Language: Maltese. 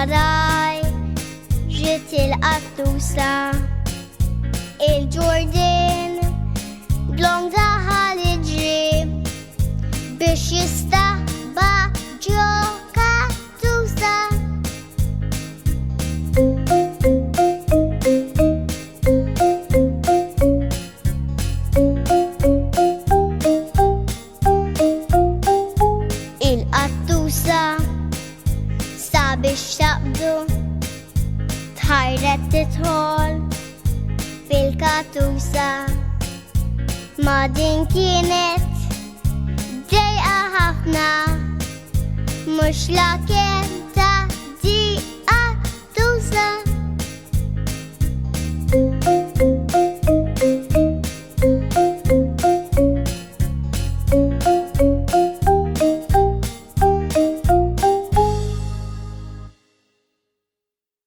وراي جت القطوسة الجوردن بلونجها الجري باش يستقبع جو قطوسة القطوسة صعب الشقدو تحيرت تدخل في القطوسة مادين كانت ضيقة هفنا مش لكن